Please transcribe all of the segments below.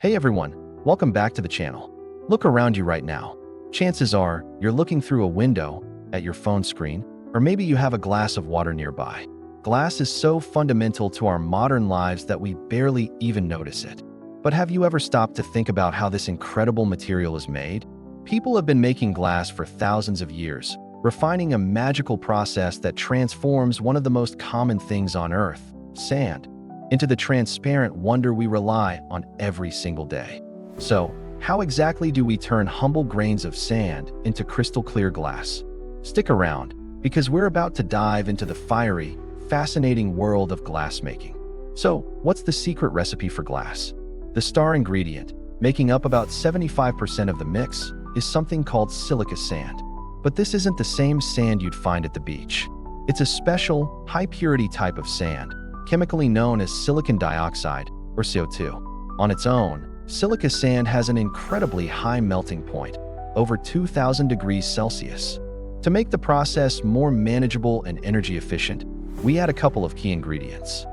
Hey everyone, welcome back to the channel. Look around you right now. Chances are you're looking through a window at your phone screen, or maybe you have a glass of water nearby. Glass is so fundamental to our modern lives that we barely even notice it. But have you ever stopped to think about how this incredible material is made? People have been making glass for thousands of years, refining a magical process that transforms one of the most common things on Earth, sand, into the transparent wonder we rely on every single day. So, how exactly do we turn humble grains of sand into crystal clear glass? Stick around, because we're about to dive into the fiery, fascinating world of glassmaking. So, what's the secret recipe for glass? The star ingredient, making up about 75% of the mix, is something called silica sand. But this isn't the same sand you'd find at the beach. It's a special, high-purity type of sand, chemically known as silicon dioxide, or CO2. On its own, silica sand has an incredibly high melting point, over 2,000 degrees Celsius. To make the process more manageable and energy efficient, we add a couple of key ingredients.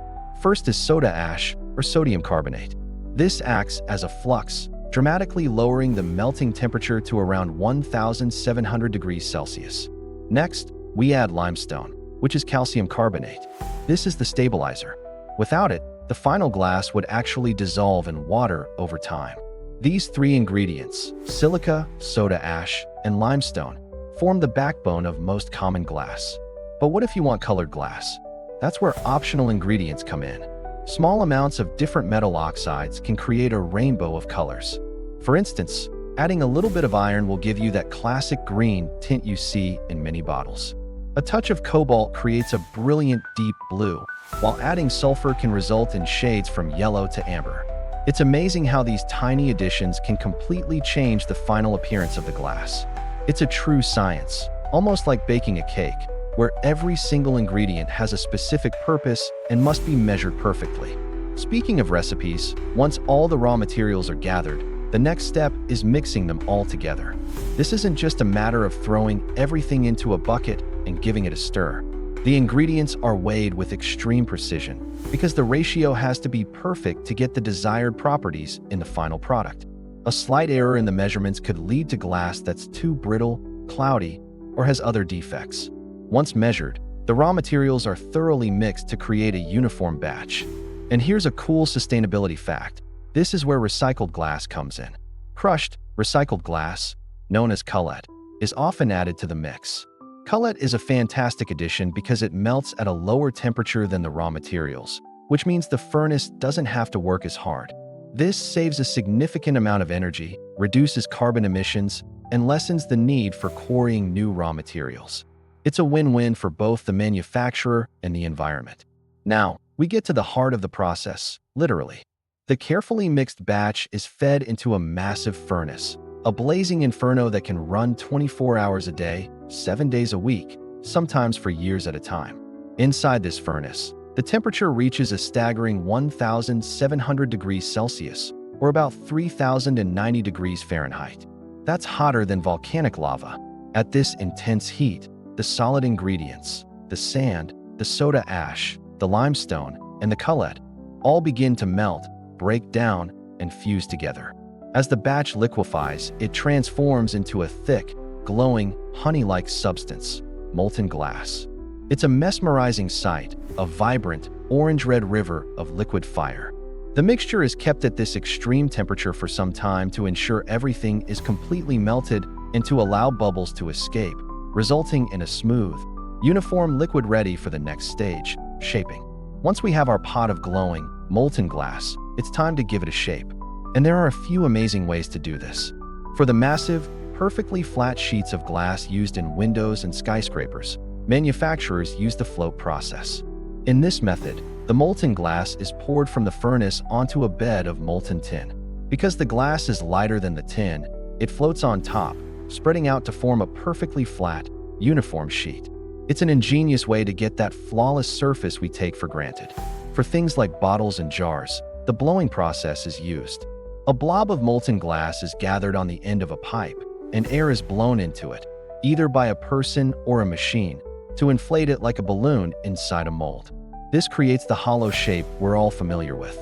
First is soda ash, or sodium carbonate. This acts as a flux, dramatically lowering the melting temperature to around 1,700 degrees Celsius. Next, we add limestone, which is calcium carbonate. This is the stabilizer. Without it, the final glass would actually dissolve in water over time. These three ingredients, silica, soda ash, and limestone, form the backbone of most common glass. But what if you want colored glass? That's where optional ingredients come in. Small amounts of different metal oxides can create a rainbow of colors. For instance, adding a little bit of iron will give you that classic green tint you see in many bottles. A touch of cobalt creates a brilliant deep blue, while adding sulfur can result in shades from yellow to amber. It's amazing how these tiny additions can completely change the final appearance of the glass. It's a true science, almost like baking a cake, where every single ingredient has a specific purpose and must be measured perfectly. Speaking of recipes, once all the raw materials are gathered, the next step is mixing them all together. This isn't just a matter of throwing everything into a bucket and giving it a stir. The ingredients are weighed with extreme precision because the ratio has to be perfect to get the desired properties in the final product. A slight error in the measurements could lead to glass that's too brittle, cloudy, or has other defects. Once measured, the raw materials are thoroughly mixed to create a uniform batch. And here's a cool sustainability fact. This is where recycled glass comes in. Crushed, recycled glass, known as cullet, is often added to the mix. Cullet is a fantastic addition because it melts at a lower temperature than the raw materials, which means the furnace doesn't have to work as hard. This saves a significant amount of energy, reduces carbon emissions, and lessens the need for quarrying new raw materials. It's a win-win for both the manufacturer and the environment. Now, we get to the heart of the process, literally. The carefully mixed batch is fed into a massive furnace, a blazing inferno that can run 24 hours a day, 7 days a week, sometimes for years at a time. Inside this furnace, the temperature reaches a staggering 1,700 degrees Celsius, or about 3,090 degrees Fahrenheit. That's hotter than volcanic lava. At this intense heat, the solid ingredients, the sand, the soda ash, the limestone, and the cullet, all begin to melt, break down, and fuse together. As the batch liquefies, it transforms into a thick, glowing, honey-like substance, molten glass. It's a mesmerizing sight, a vibrant, orange-red river of liquid fire. The mixture is kept at this extreme temperature for some time to ensure everything is completely melted and to allow bubbles to escape, resulting in a smooth, uniform liquid ready for the next stage, shaping. Once we have our pot of glowing, molten glass, it's time to give it a shape. And there are a few amazing ways to do this. For the massive, perfectly flat sheets of glass used in windows and skyscrapers, manufacturers use the float process. In this method, the molten glass is poured from the furnace onto a bed of molten tin. Because the glass is lighter than the tin, it floats on top, spreading out to form a perfectly flat, uniform sheet. It's an ingenious way to get that flawless surface we take for granted. For things like bottles and jars, the blowing process is used. A blob of molten glass is gathered on the end of a pipe, and air is blown into it, either by a person or a machine, to inflate it like a balloon inside a mold. This creates the hollow shape we're all familiar with.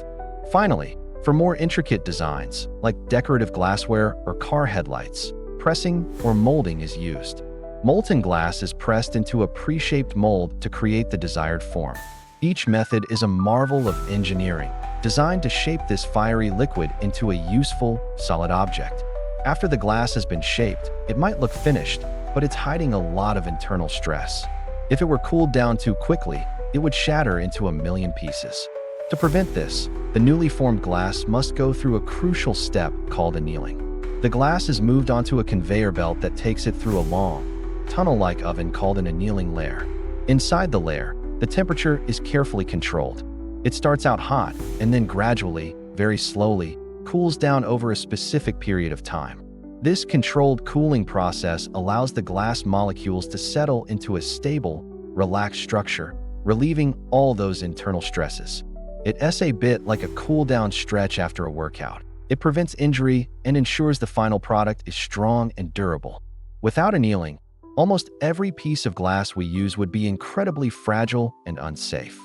Finally, For more intricate designs, like decorative glassware or car headlights, pressing or molding is used. Molten glass is pressed into a pre-shaped mold to create the desired form. Each method is a marvel of engineering, designed to shape this fiery liquid into a useful, solid object. After the glass has been shaped, it might look finished, but it's hiding a lot of internal stress. If it were cooled down too quickly, it would shatter into a million pieces. To prevent this, the newly formed glass must go through a crucial step called annealing. The glass is moved onto a conveyor belt that takes it through a long, tunnel-like oven called an annealing layer. Inside the layer, the temperature is carefully controlled. It starts out hot and then gradually, very slowly, cools down over a specific period of time. This controlled cooling process allows the glass molecules to settle into a stable, relaxed structure, relieving all those internal stresses. It's a bit like a cool-down stretch after a workout. It prevents injury and ensures the final product is strong and durable. Without annealing, almost every piece of glass we use would be incredibly fragile and unsafe.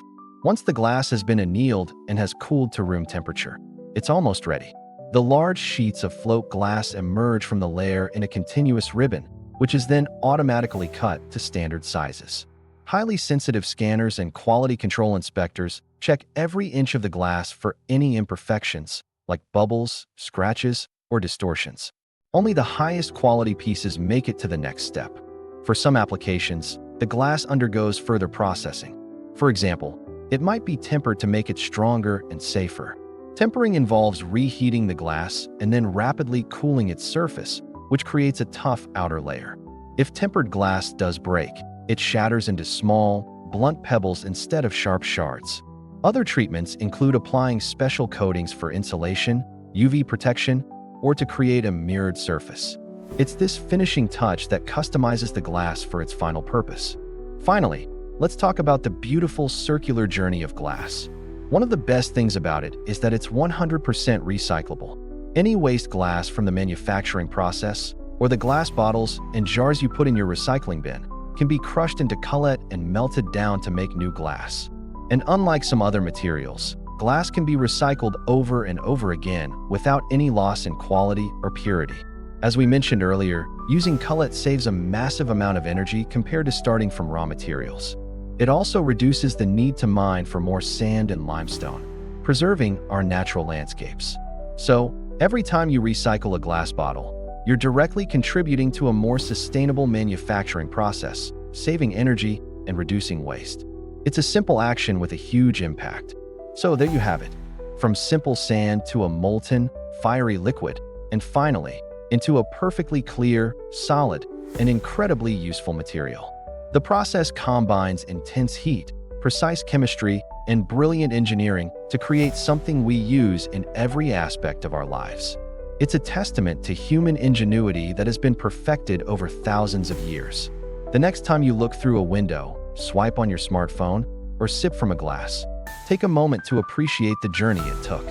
Once the glass has been annealed and has cooled to room temperature, it's almost ready. The large sheets of float glass emerge from the layer in a continuous ribbon, which is then automatically cut to standard sizes. Highly sensitive scanners and quality control inspectors check every inch of the glass for any imperfections, like bubbles, scratches, or distortions. Only the highest quality pieces make it to the next step. For some applications, the glass undergoes further processing. For example, it might be tempered to make it stronger and safer. Tempering involves reheating the glass and then rapidly cooling its surface, which creates a tough outer layer. If tempered glass does break, it shatters into small, blunt pebbles instead of sharp shards. Other treatments include applying special coatings for insulation, UV protection, or to create a mirrored surface. It's this finishing touch that customizes the glass for its final purpose. Finally, let's talk about the beautiful circular journey of glass. One of the best things about it is that it's 100% recyclable. Any waste glass from the manufacturing process, or the glass bottles and jars you put in your recycling bin, can be crushed into cullet and melted down to make new glass. And unlike some other materials, glass can be recycled over and over again without any loss in quality or purity. As we mentioned earlier, using cullet saves a massive amount of energy compared to starting from raw materials. It also reduces the need to mine for more sand and limestone, preserving our natural landscapes. So, every time you recycle a glass bottle, you're directly contributing to a more sustainable manufacturing process, saving energy and reducing waste. It's a simple action with a huge impact. So there you have it. From simple sand to a molten, fiery liquid, and finally, into a perfectly clear, solid, and incredibly useful material. The process combines intense heat, precise chemistry, and brilliant engineering to create something we use in every aspect of our lives. It's a testament to human ingenuity that has been perfected over thousands of years. The next time you look through a window, swipe on your smartphone, or sip from a glass, take a moment to appreciate the journey it took.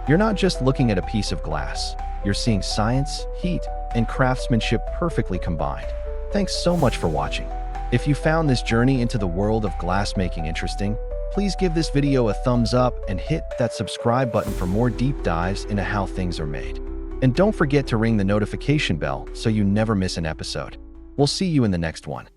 You're not just looking at a piece of glass. You're seeing science, heat, and craftsmanship perfectly combined. Thanks so much for watching. If you found this journey into the world of glassmaking interesting, please give this video a thumbs up and hit that subscribe button for more deep dives into how things are made. And don't forget to ring the notification bell so you never miss an episode. We'll see you in the next one.